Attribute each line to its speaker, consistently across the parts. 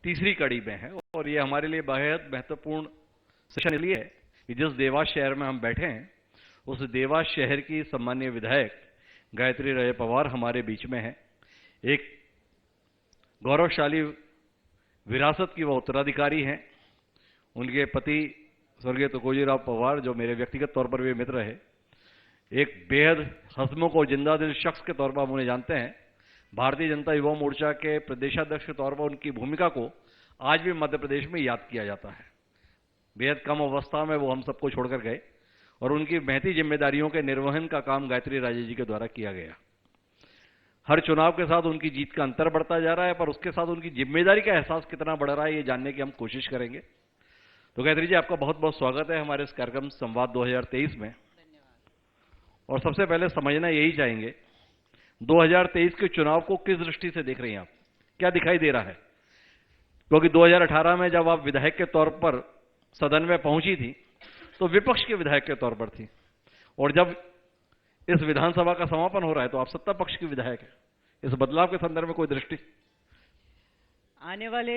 Speaker 1: तीसरी कड़ी में है और ये हमारे लिए बेहद महत्वपूर्ण सेशन इसलिए है कि जिस देवास शहर में हम बैठे हैं उस देवास शहर की सम्मानीय विधायक गायत्री राजे पवार हमारे बीच में है। एक गौरवशाली विरासत की वो उत्तराधिकारी हैं। उनके पति स्वर्गीय तुकोजीराव पवार, जो मेरे व्यक्तिगत तौर पर भी मित्र है, एक बेहद हंसमुख और जिंदा दिल शख्स के तौर पर हम उन्हें जानते हैं। भारतीय जनता युवा मोर्चा के प्रदेशाध्यक्ष के तौर पर उनकी भूमिका को आज भी मध्य प्रदेश में याद किया जाता है। बेहद कम अवस्था में वो हम सबको छोड़कर गए और उनकी महती जिम्मेदारियों के निर्वहन का काम गायत्री राजे जी के द्वारा किया गया। हर चुनाव के साथ उनकी जीत का अंतर बढ़ता जा रहा है, पर उसके साथ उनकी जिम्मेदारी का एहसास कितना बढ़ रहा है ये जानने की हम कोशिश करेंगे। तो गायत्री जी, आपका बहुत बहुत स्वागत है हमारे इस कार्यक्रम संवाद 2023 में। और सबसे पहले समझना यही चाहेंगे 2023 के चुनाव को किस दृष्टि से देख रही हैं आप, क्या दिखाई दे रहा है? क्योंकि 2018 में जब आप विधायक के तौर पर सदन में पहुंची थी तो विपक्ष के विधायक के तौर पर थी, और जब इस विधानसभा का समापन हो रहा है तो आप सत्ता पक्ष की विधायक है। इस बदलाव के संदर्भ में कोई दृष्टि?
Speaker 2: आने वाले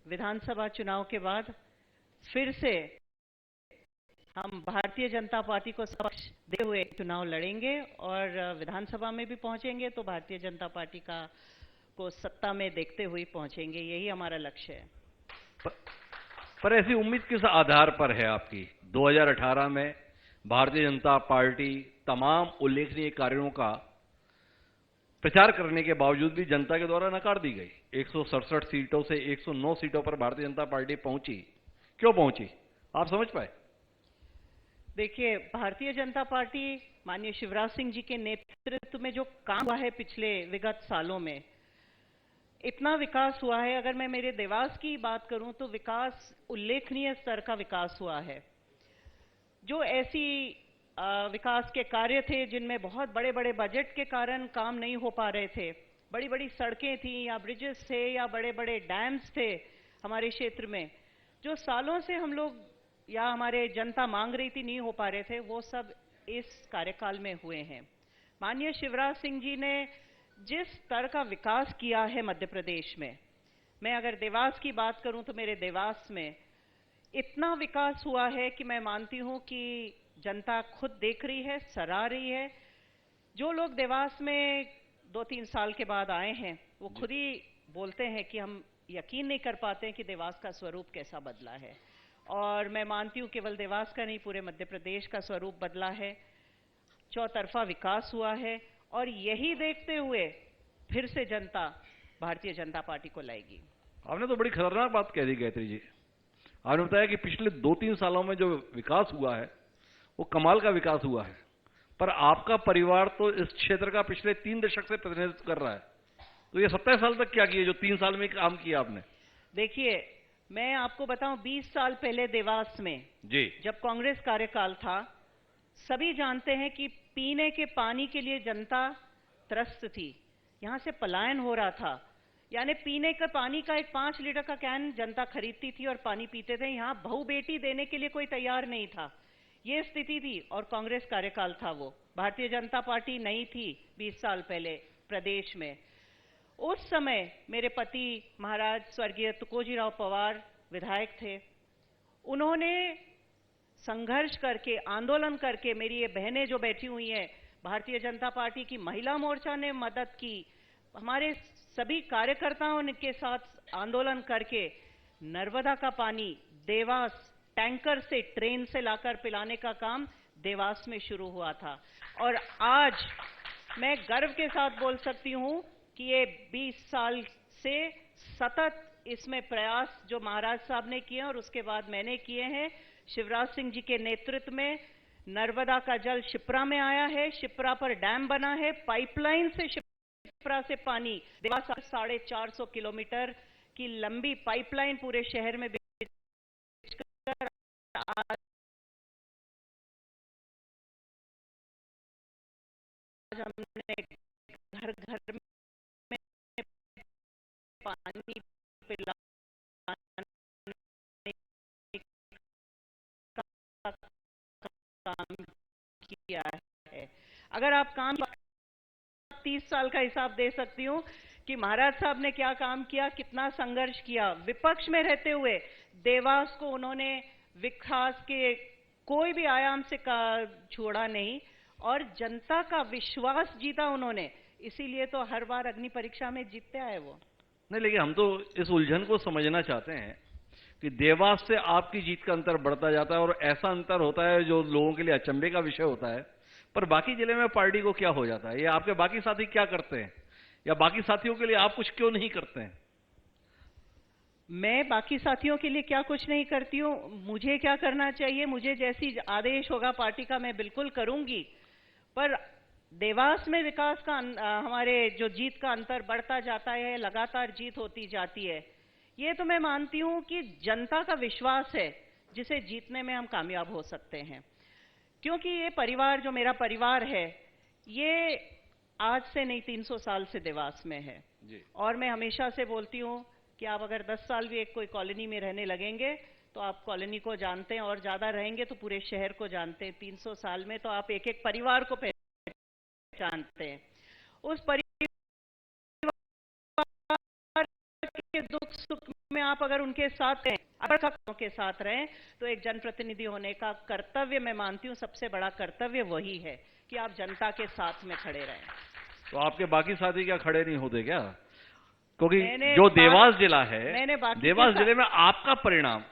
Speaker 2: विधानसभा चुनाव के बाद फिर से हम भारतीय जनता पार्टी को पक्ष देते हुए चुनाव लड़ेंगे और विधानसभा में भी पहुंचेंगे तो भारतीय जनता पार्टी को सत्ता में देखते हुए पहुंचेंगे। यही हमारा लक्ष्य है।
Speaker 1: पर ऐसी उम्मीद किस आधार पर है आपकी? 2018 में भारतीय जनता पार्टी तमाम उल्लेखनीय कार्यों का प्रचार करने के बावजूद भी जनता के द्वारा नकार दी गई। 167 सीटों से 109 सीटों पर भारतीय जनता पार्टी पहुंची। क्यों पहुंची, आप समझ पाए?
Speaker 2: देखिए, भारतीय जनता पार्टी माननीय शिवराज सिंह जी के नेतृत्व में जो काम हुआ है पिछले विगत सालों में, इतना विकास हुआ है। अगर मैं मेरे देवास की बात करूं तो विकास उल्लेखनीय स्तर का विकास हुआ है। जो ऐसी विकास के कार्य थे जिनमें बहुत बड़े बड़े बजट के कारण काम नहीं हो पा रहे थे, बड़ी बड़ी सड़कें थी या ब्रिजेस थे या बड़े बड़े डैम्स थे हमारे क्षेत्र में, जो सालों से हम लोग या हमारे जनता मांग रही थी, नहीं हो पा रहे थे, वो सब इस कार्यकाल में हुए हैं। माननीय शिवराज सिंह जी ने जिस स्तर का विकास किया है मध्य प्रदेश में, मैं अगर देवास की बात करूं तो मेरे देवास में इतना विकास हुआ है कि मैं मानती हूं कि जनता खुद देख रही है, सराह रही है। जो लोग देवास में 2-3 साल के बाद आए हैं वो खुद ही बोलते हैं कि हम यकीन नहीं कर पाते हैं कि देवास का स्वरूप कैसा बदला है। और मैं मानती हूं केवल देवास का नहीं, पूरे मध्य प्रदेश का स्वरूप बदला है, चौतरफा विकास हुआ है। और यही देखते हुए फिर से जनता भारतीय जनता पार्टी को लाएगी।
Speaker 1: आपने तो बड़ी खतरनाक बात कह दी गायत्री जी। आपने बताया कि पिछले 2-3 सालों में जो विकास हुआ है वो कमाल का विकास हुआ है, पर आपका परिवार तो इस क्षेत्र का पिछले 3 दशक से प्रतिनिधित्व कर रहा है, तो ये 27 साल तक क्या किए जो 3 साल में काम किया आपने?
Speaker 2: देखिए, मैं आपको बताऊं, 20 साल पहले देवास में
Speaker 1: जी,
Speaker 2: जब कांग्रेस कार्यकाल था, सभी जानते हैं कि पीने के पानी के लिए जनता त्रस्त थी, यहां से पलायन हो रहा था। यानी पीने का पानी का एक 5 लीटर का कैन जनता खरीदती थी और पानी पीते थे। यहां बहू बेटी देने के लिए कोई तैयार नहीं था, ये स्थिति थी। और कांग्रेस कार्यकाल था वो, भारतीय जनता पार्टी नहीं थी 20 साल पहले प्रदेश में। उस समय मेरे पति महाराज स्वर्गीय तुकोजीराव पवार विधायक थे। उन्होंने संघर्ष करके, आंदोलन करके, मेरी ये बहनें जो बैठी हुई हैं, भारतीय जनता पार्टी की महिला मोर्चा ने मदद की, हमारे सभी कार्यकर्ताओं के साथ आंदोलन करके नर्मदा का पानी देवास टैंकर से, ट्रेन से लाकर पिलाने का काम देवास में शुरू हुआ था। और आज मैं गर्व के साथ बोल सकती हूं कि ये 20 साल से सतत इसमें प्रयास जो महाराज साहब ने किए और उसके बाद मैंने किए हैं, शिवराज सिंह जी के नेतृत्व में नर्मदा का जल शिप्रा में आया है, शिप्रा पर डैम बना है, पाइपलाइन से शिप्रा से पानी देवास 450 किलोमीटर की लंबी पाइपलाइन पूरे शहर में बिछकर आज हमने घर घर में पानी पिलाने का काम किया है। अगर आप काम 30 साल का हिसाब दे सकती हूँ कि महाराज साहब ने क्या काम किया, कितना संघर्ष किया। विपक्ष में रहते हुए देवास को उन्होंने विकास के कोई भी आयाम से छोड़ा नहीं और जनता का विश्वास जीता उन्होंने। इसीलिए तो हर बार अग्नि परीक्षा में जीतते आए वो।
Speaker 1: नहीं, लेकिन हम तो इस उलझन को समझना चाहते हैं कि देवास से आपकी जीत का अंतर बढ़ता जाता है और ऐसा अंतर होता है जो लोगों के लिए अचंभे का विषय होता है, पर बाकी जिले में पार्टी को क्या हो जाता है? ये आपके बाकी साथी क्या करते हैं या बाकी साथियों के लिए आप कुछ क्यों नहीं करते हैं?
Speaker 2: मैं बाकी साथियों के लिए क्या कुछ नहीं करती हूँ, मुझे क्या करना चाहिए, मुझे जैसी आदेश होगा पार्टी का मैं बिल्कुल करूंगी। पर देवास में विकास का हमारे जो जीत का अंतर बढ़ता जाता है, लगातार जीत होती जाती है, ये तो मैं मानती हूँ कि जनता का विश्वास है जिसे जीतने में हम कामयाब हो सकते हैं। क्योंकि ये परिवार जो मेरा परिवार है, ये आज से नहीं 300 साल से देवास में है जी। और मैं हमेशा से बोलती हूँ कि आप अगर 10 साल भी एक कोई कॉलोनी में रहने लगेंगे तो आप कॉलोनी को जानते हैं, और ज्यादा रहेंगे तो पूरे शहर को जानते हैं। 300 साल में तो आप एक एक परिवार को पहचानते हैं। उस परिवार के दुख सुख में आप अगर उनके साथ हैं, के साथ रहें, तो एक जनप्रतिनिधि होने का कर्तव्य मैं मानती हूँ सबसे बड़ा कर्तव्य वही है कि आप जनता के साथ में खड़े रहें।
Speaker 1: तो आपके बाकी साथी क्या खड़े नहीं होते क्या? क्योंकि जो देवास जिला है, देवास जिले में आपका परिणाम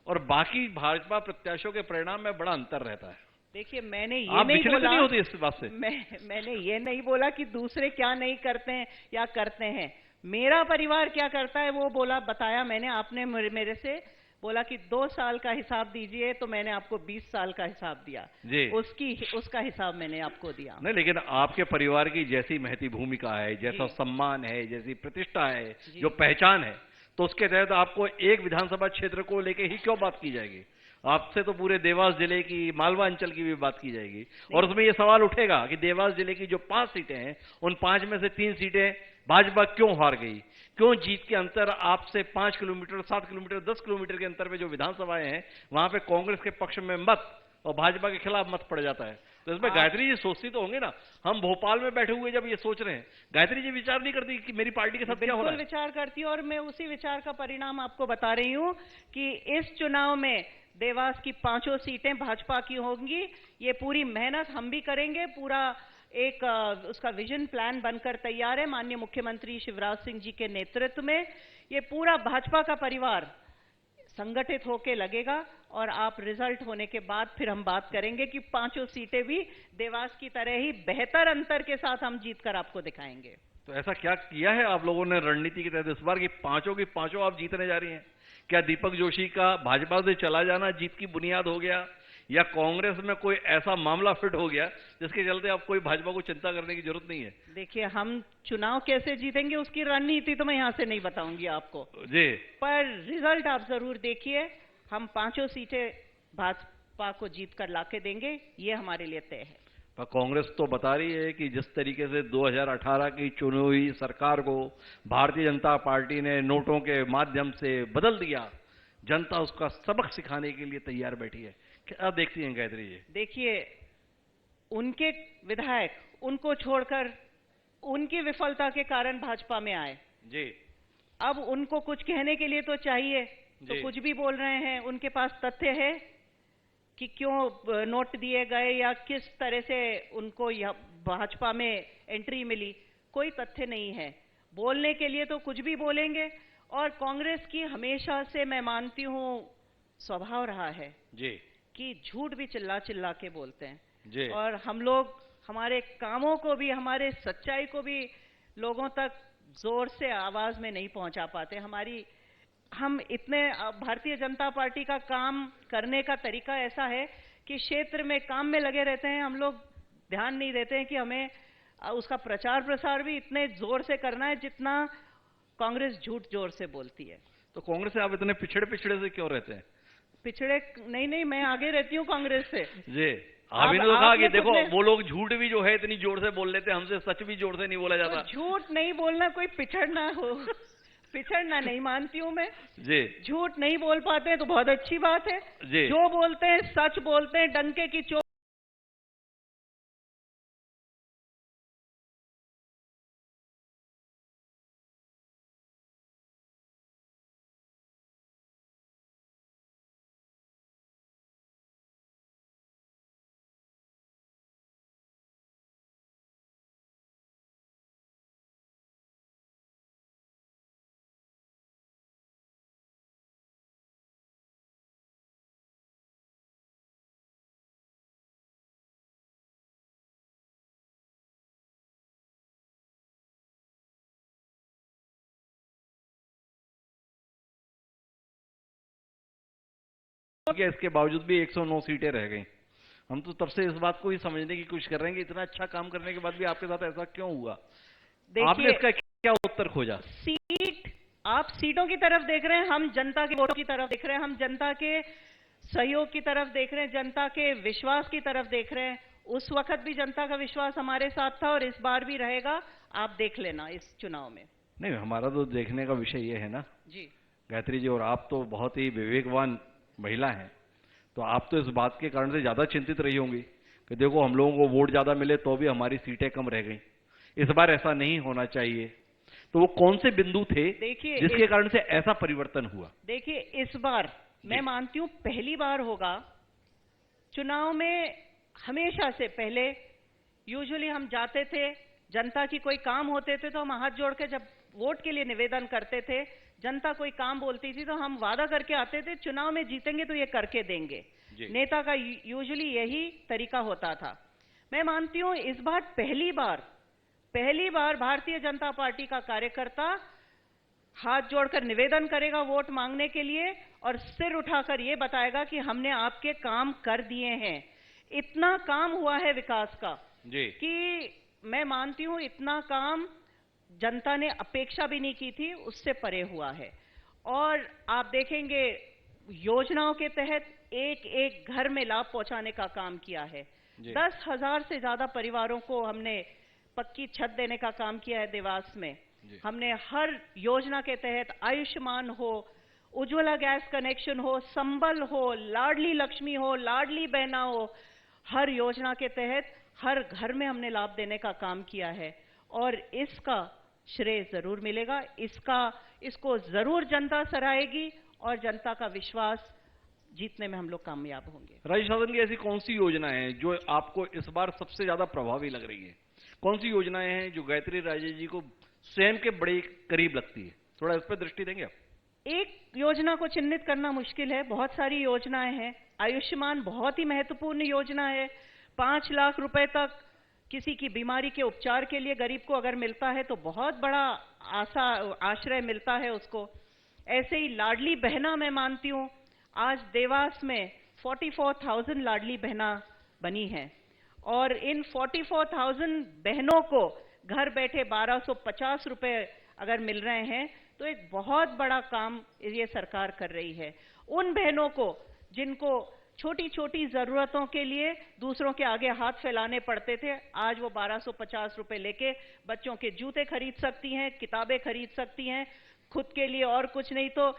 Speaker 1: और बाकी भाजपा प्रत्याशियों के परिणाम में बड़ा अंतर रहता है।
Speaker 2: देखिए, मैंने ये नहीं बोला,
Speaker 1: नहीं होती इस बात से।
Speaker 2: मैंने ये नहीं बोला कि दूसरे क्या नहीं करते हैं या करते हैं। मेरा परिवार क्या करता है वो बताया मैंने। आपने मेरे से बोला कि 2 साल का हिसाब दीजिए, तो मैंने आपको 20 साल का हिसाब दिया जी। उसका हिसाब मैंने आपको दिया।
Speaker 1: नहीं, लेकिन आपके परिवार की जैसी महती भूमिका है, जैसा सम्मान है, जैसी प्रतिष्ठा है, जो पहचान है, तो उसके तहत आपको एक विधानसभा क्षेत्र को लेके ही क्यों बात की जाएगी? आपसे तो पूरे देवास जिले की, मालवा अंचल की भी बात की जाएगी। और उसमें यह सवाल उठेगा कि देवास जिले की जो 5 सीटें हैं, उन 5 में से 3 सीटें भाजपा क्यों हार गई? क्यों जीत के अंतर आपसे 5 किलोमीटर, 7 किलोमीटर, 10 किलोमीटर के अंतर पे जो विधानसभाएं हैं, वहां पे कांग्रेस के पक्ष में मत और भाजपा के खिलाफ मत पड़ जाता है? तो इसमें गायत्री जी सोचती तो होंगे ना। हम भोपाल में बैठे हुए जब ये सोच रहे हैं, गायत्री जी विचार नहीं करती कि मेरी पार्टी के साथ क्या हो रहा है?
Speaker 2: विचार करती, और मैं उसी विचार का परिणाम आपको बता रही हूँ कि इस चुनाव में देवास की 5 सीटें भाजपा की होंगी। ये पूरी मेहनत हम भी करेंगे, पूरा एक उसका विजन प्लान बनकर तैयार है माननीय मुख्यमंत्री शिवराज सिंह जी के नेतृत्व में। ये पूरा भाजपा का परिवार संगठित होके लगेगा और आप रिजल्ट होने के बाद फिर हम बात करेंगे कि 5 सीटें भी देवास की तरह ही बेहतर अंतर के साथ हम जीतकर आपको दिखाएंगे।
Speaker 1: तो ऐसा क्या किया है आप लोगों ने रणनीति के तहत इस बार की 5 आप जीतने जा रही हैं? क्या दीपक जोशी का भाजपा से चला जाना जीत की बुनियाद हो गया, या कांग्रेस में कोई ऐसा मामला फिट हो गया जिसके चलते अब कोई भाजपा को चिंता करने की जरूरत नहीं है?
Speaker 2: देखिए, हम चुनाव कैसे जीतेंगे उसकी रणनीति तो मैं यहां से नहीं बताऊंगी आपको
Speaker 1: जी, पर
Speaker 2: रिजल्ट आप जरूर देखिए। हम 5 सीटें भाजपा को जीत कर लाके देंगे, ये हमारे लिए तय है।
Speaker 1: पर कांग्रेस तो बता रही है कि जिस तरीके से 2018 की चुनी हुई सरकार को भारतीय जनता पार्टी ने नोटों के माध्यम से बदल दिया, जनता उसका सबक सिखाने के लिए तैयार बैठी है। क्या देखती हैं गायत्री जी?
Speaker 2: देखिए, उनके विधायक उनको छोड़कर उनकी विफलता के कारण भाजपा में आए
Speaker 1: जी।
Speaker 2: अब उनको कुछ कहने के लिए तो चाहिए, तो कुछ भी बोल रहे हैं। उनके पास तथ्य है कि क्यों नोट दिए गए या किस तरह से उनको भाजपा में एंट्री मिली? कोई तथ्य नहीं है। बोलने के लिए तो कुछ भी बोलेंगे। और कांग्रेस की हमेशा से मैं मानती हूं स्वभाव रहा है
Speaker 1: जी
Speaker 2: कि झूठ भी चिल्ला चिल्ला के बोलते हैं
Speaker 1: जी।
Speaker 2: और हम लोग हमारे कामों को भी, हमारे सच्चाई को भी लोगों तक जोर से आवाज में नहीं पहुंचा पाते। हम इतने भारतीय जनता पार्टी का काम करने का तरीका ऐसा है कि क्षेत्र में काम में लगे रहते हैं। हम लोग ध्यान नहीं देते हैं कि हमें उसका प्रचार प्रसार भी इतने जोर से करना है जितना कांग्रेस झूठ जोर से बोलती है।
Speaker 1: तो कांग्रेस से आप इतने पिछड़े से क्यों रहते हैं?
Speaker 2: पिछड़े नहीं, मैं आगे रहती हूँ कांग्रेस से
Speaker 1: जी। आपने तो कहा कि देखो वो लोग झूठ भी जो है इतनी जोर से बोल लेते हैं, हमसे सच भी जोर से नहीं बोला जाता।
Speaker 2: तो झूठ नहीं बोलना कोई पिछड़ना हो, पिछड़ना नहीं मानती हूँ मैं जी। झूठ नहीं बोल पाते तो बहुत अच्छी बात है जी। जो बोलते हैं सच बोलते हैं, डंके की चोट
Speaker 1: क्या इसके बावजूद भी 109 सीटें रह गई। हम तो तब से इस बात को ही समझने की कोशिश कर रहे हैं कि इतना अच्छा काम करने के बाद भी आपके साथ ऐसा क्यों हुआ। आपने
Speaker 2: देखिए,
Speaker 1: इसका क्या उत्तर खोजा?
Speaker 2: सीट, आप सीटों की तरफ देख रहे हैं, हम जनता के वोटों की तरफ देख रहे हैं, हम जनता के सहयोग की तरफ देख रहे हैं, जनता के विश्वास की तरफ देख रहे हैं। उस वक्त भी जनता का विश्वास हमारे साथ था और इस बार भी रहेगा। आप देख लेना इस चुनाव में।
Speaker 1: नहीं, हमारा तो देखने का विषय ये है ना
Speaker 2: जी,
Speaker 1: गायत्री जी, और आप तो बहुत ही विवेकवान महिला हैं, तो आप तो इस बात के कारण से ज्यादा चिंतित रही होंगी कि देखो हम लोगों को वोट ज्यादा मिले तो भी हमारी सीटें कम रह गई, इस बार ऐसा नहीं होना चाहिए। तो वो कौन से बिंदु थे
Speaker 2: देखिए
Speaker 1: जिसके कारण से ऐसा परिवर्तन हुआ?
Speaker 2: देखिए, इस बार मैं मानती हूं पहली बार होगा चुनाव में। हमेशा से पहले यूजुअली हम जाते थे, जनता की कोई काम होते थे तो हम हाथ जोड़ के जब वोट के लिए निवेदन करते थे, जनता कोई काम बोलती थी तो हम वादा करके आते थे चुनाव में जीतेंगे तो ये करके देंगे। नेता का यूजुअली यही तरीका होता था। मैं मानती हूं इस बार पहली बार भारतीय जनता पार्टी का कार्यकर्ता हाथ जोड़कर निवेदन करेगा वोट मांगने के लिए और सिर उठाकर ये बताएगा कि हमने आपके काम कर दिए हैं। इतना काम हुआ है विकास का
Speaker 1: जी।
Speaker 2: कि मैं मानती हूं इतना काम जनता ने अपेक्षा भी नहीं की थी, उससे परे हुआ है। और आप देखेंगे योजनाओं के तहत एक एक घर में लाभ पहुंचाने का काम किया है। 10,000 से ज्यादा परिवारों को हमने पक्की छत देने का काम किया है देवास में। हमने हर योजना के तहत आयुष्मान हो, उज्ज्वला गैस कनेक्शन हो, संबल हो, लाडली लक्ष्मी हो, लाडली बहना हो, हर योजना के तहत हर घर में हमने लाभ देने का काम किया है। और इसका श्रेय जरूर मिलेगा, इसको जरूर जनता सराहेगी और जनता का विश्वास जीतने में हम लोग कामयाब होंगे।
Speaker 1: राज्य शासन की ऐसी कौन सी योजनाएं हैं जो आपको इस बार सबसे ज्यादा प्रभावी लग रही है? कौन सी योजनाएं हैं जो गायत्री राजे जी को स्वयं के बड़े करीब लगती है? थोड़ा इस पर दृष्टि देंगे आप?
Speaker 2: एक योजना को चिन्हित करना मुश्किल है, बहुत सारी योजनाएं हैं। आयुष्मान बहुत ही महत्वपूर्ण योजना है। 5 लाख रुपए तक किसी की बीमारी के उपचार के लिए गरीब को अगर मिलता है तो बहुत बड़ा आश्रय मिलता है उसको। ऐसे ही लाडली बहना, मैं मानती हूं आज देवास में 44,000 लाडली बहना बनी हैं और इन 44,000 बहनों को घर बैठे 1,250 रुपए अगर मिल रहे हैं तो एक बहुत बड़ा काम ये सरकार कर रही है। उन बहनों को जिनको छोटी छोटी जरूरतों के लिए दूसरों के आगे हाथ फैलाने पड़ते थे, आज वो 1,250 रुपए लेके बच्चों के जूते खरीद सकती हैं, किताबें खरीद सकती हैं, खुद के लिए और कुछ नहीं तो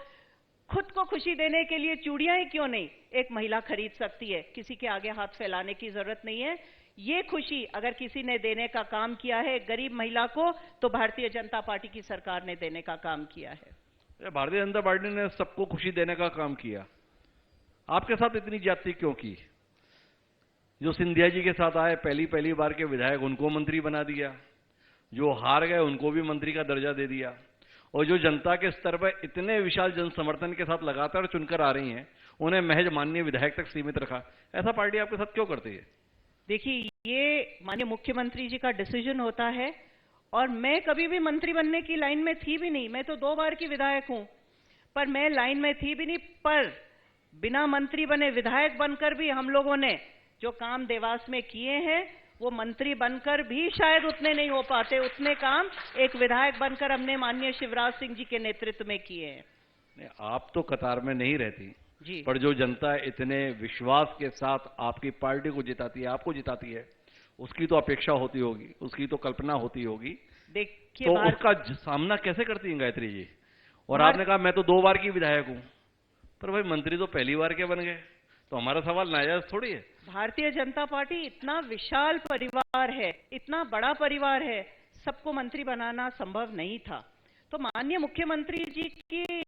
Speaker 2: खुद को खुशी देने के लिए चूड़ियां ही क्यों नहीं एक महिला खरीद सकती है। किसी के आगे हाथ फैलाने की जरूरत नहीं है। ये खुशी अगर किसी ने देने का काम किया है गरीब महिला को तो भारतीय जनता पार्टी की सरकार ने देने का काम किया है।
Speaker 1: भारतीय जनता पार्टी ने सबको खुशी देने का काम किया, आपके साथ इतनी ज्यादती क्यों की? जो सिंधिया जी के साथ आए पहली बार के विधायक उनको मंत्री बना दिया, जो हार गए उनको भी मंत्री का दर्जा दे दिया, और जो जनता के स्तर पर इतने विशाल जन समर्थन के साथ लगातार चुनकर आ रही हैं उन्हें महज माननीय विधायक तक सीमित रखा। ऐसा पार्टी आपके साथ क्यों करती है?
Speaker 2: देखिए, ये माननीय मुख्यमंत्री जी का डिसीजन होता है और मैं कभी भी मंत्री बनने की लाइन में थी भी नहीं। मैं तो 2 बार की विधायक हूं, पर मैं लाइन में थी भी नहीं। पर बिना मंत्री बने विधायक बनकर भी हम लोगों ने जो काम देवास में किए हैं वो मंत्री बनकर भी शायद उतने नहीं हो पाते, उतने काम एक विधायक बनकर हमने माननीय शिवराज सिंह जी के नेतृत्व में किए हैं।
Speaker 1: आप तो कतार में नहीं रहती
Speaker 2: जी,
Speaker 1: पर जो जनता इतने विश्वास के साथ आपकी पार्टी को जिताती है, आपको जिताती है, उसकी तो अपेक्षा होती होगी, उसकी तो कल्पना होती होगी।
Speaker 2: देखिए
Speaker 1: तो उसका सामना कैसे करती हैं गायत्री जी? और आपने कहा मैं तो 2 बार की विधायक हूं, पर भाई मंत्री तो पहली बार के बन गए, तो हमारा सवाल नाजायज थोड़ी है।
Speaker 2: भारतीय जनता पार्टी इतना विशाल परिवार है, इतना बड़ा परिवार है, सबको मंत्री बनाना संभव नहीं था। तो माननीय मुख्यमंत्री जी की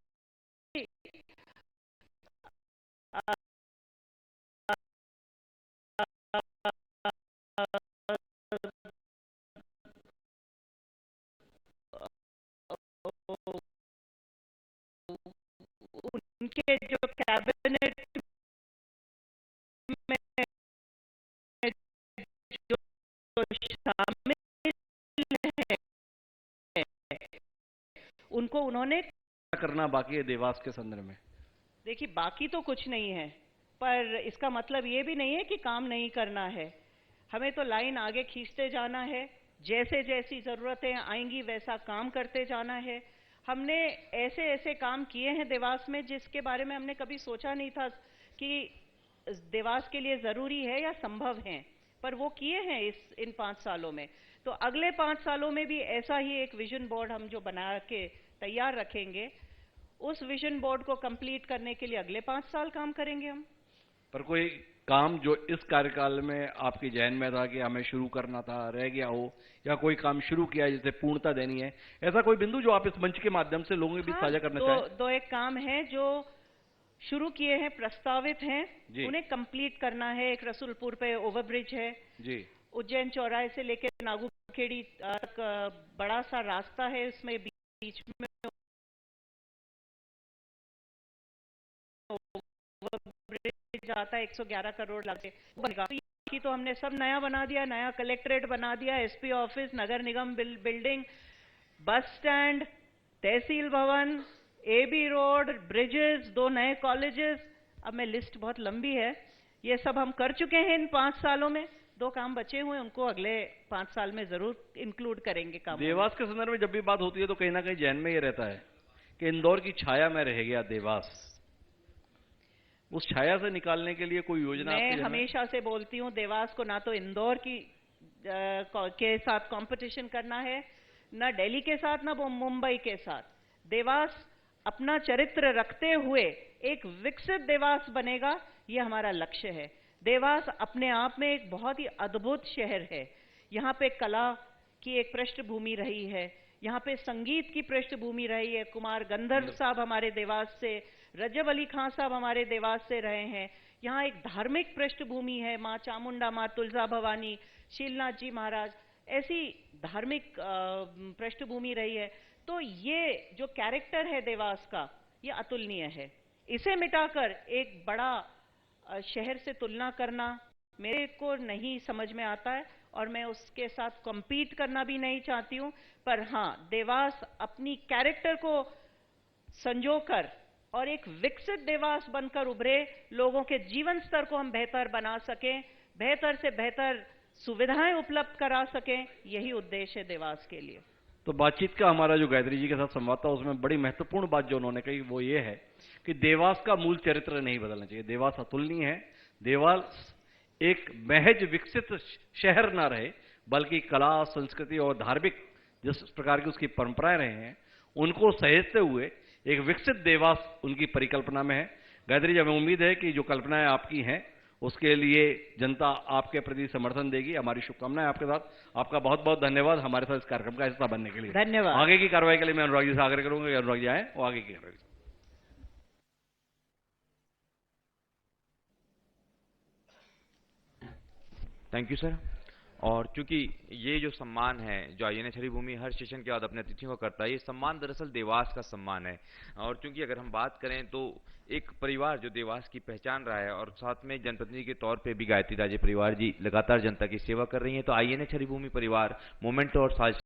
Speaker 2: उनके जो कैबिनेट में जो शामिल है उनको उन्होंने
Speaker 1: करना बाकी है देवास के संदर्भ में।
Speaker 2: देखिए, बाकी तो कुछ नहीं है। पर इसका मतलब ये भी नहीं है कि काम नहीं करना है। हमें तो लाइन आगे खींचते जाना है, जैसे जैसी ज़रूरतें आएंगी वैसा काम करते जाना है। हमने ऐसे ऐसे काम किए हैं देवास में जिसके बारे में हमने कभी सोचा नहीं था कि देवास के लिए ज़रूरी है या संभव है, पर वो किए हैं इन 5 सालों में। तो अगले 5 सालों में भी ऐसा ही एक विजन बोर्ड हम जो बना के तैयार रखेंगे, उस विजन बोर्ड को कंप्लीट करने के लिए अगले 5 साल काम करेंगे हम।
Speaker 1: पर कोई काम जो इस कार्यकाल में आपके जहन में था कि हमें शुरू करना था, रह गया हो, या कोई काम शुरू किया जिसे पूर्णता देनी है, ऐसा कोई बिंदु जो आप इस मंच के माध्यम से लोगों के बीच साझा करना चाहें?
Speaker 2: दो एक काम है जो शुरू किए हैं, प्रस्तावित हैं,
Speaker 1: जी।
Speaker 2: उन्हें कंप्लीट करना है। एक रसूलपुर पे ओवरब्रिज है
Speaker 1: जी।
Speaker 2: उज्जैन चौराहे से लेकर नागुखेड़ी तक बड़ा सा रास्ता है, उसमें बीच में ओवरब्रिज आता है, 111 करोड़ लगे की तो हमने सब नया बना दिया, नया कलेक्ट्रेट बना दिया, एसपी ऑफिस, नगर निगम बिल्डिंग, बस स्टैंड, तहसील भवन, एबी रोड, ब्रिजेस, 2 नए कॉलेजेस। अब मैं लिस्ट बहुत लंबी है, ये सब हम कर चुके हैं इन 5 सालों में। 2 काम बचे हुए, उनको अगले 5 साल में जरूर इंक्लूड करेंगे काम।
Speaker 1: देवास के संदर्भ में जब भी बात होती है तो कहीं ना कहीं जहन में ये रहता है कि इंदौर की छाया में रह गया देवास। उस छाया से निकालने के लिए कोई योजना?
Speaker 2: मैं हमेशा से बोलती हूँ, देवास को ना तो इंदौर के साथ कंपटीशन करना है, ना दिल्ली के साथ, ना मुंबई के साथ। देवास अपना चरित्र रखते हुए एक विकसित देवास बनेगा, ये हमारा लक्ष्य है। देवास अपने आप में एक बहुत ही अद्भुत शहर है। यहाँ पे कला की एक पृष्ठभूमि रही है, यहाँ पे संगीत की पृष्ठभूमि रही है। कुमार गंधर्व साहब हमारे देवास से, रजब अली खां साहब हमारे देवास से रहे हैं। यहाँ एक धार्मिक पृष्ठभूमि है, माँ चामुंडा, माँ तुलजा भवानी, शीलनाथ जी महाराज, ऐसी धार्मिक पृष्ठभूमि रही है। तो ये जो कैरेक्टर है देवास का, ये अतुलनीय है। इसे मिटाकर एक बड़ा शहर से तुलना करना मेरे को नहीं समझ में आता है, और मैं उसके साथ कम्पीट करना भी नहीं चाहती हूँ। पर हाँ, देवास अपनी कैरेक्टर को संजोकर और एक विकसित देवास बनकर उभरे, लोगों के जीवन स्तर को हम बेहतर बना सकें, बेहतर से बेहतर सुविधाएं उपलब्ध करा सकें, यही उद्देश्य है देवास के लिए।
Speaker 1: तो बातचीत का हमारा जो गायत्री जी के साथ संवाद था, उसमें बड़ी महत्वपूर्ण बात जो उन्होंने कही वो ये है कि देवास का मूल चरित्र नहीं बदलना चाहिए। देवास अतुलनीय है। देवास एक महज विकसित शहर ना रहे, बल्कि कला, संस्कृति और धार्मिक जिस प्रकार की उसकी परंपराएं रहे हैं, उनको सहेजते हुए एक विकसित देवास उनकी परिकल्पना में है। गायत्री जी, हमें उम्मीद है कि जो कल्पनाएं आपकी हैं उसके लिए जनता आपके प्रति समर्थन देगी। हमारी शुभकामनाएं आपके साथ। आपका बहुत बहुत धन्यवाद हमारे साथ इस कार्यक्रम का हिस्सा बनने के लिए।
Speaker 2: धन्यवाद।
Speaker 1: आगे की कार्रवाई के लिए मैं अनुराग जी से आग्रह करूंगा कि अनुराग जी आए और आगे की कार्रवाई।
Speaker 3: Thank you sir. और चूंकि ये जो सम्मान है जो आईएनएच हरिभूमि हर सेशन के बाद अपने अतिथियों को करता है, ये सम्मान दरअसल देवास का सम्मान है। और चूंकि अगर हम बात करें तो एक परिवार जो देवास की पहचान रहा है, और साथ में जनप्रतिनिधि के तौर पे भी गायत्री राजे परिवार जी लगातार जनता की सेवा कर रही हैं, तो आईएनएच हरिभूमि परिवार मोमेंटो और साज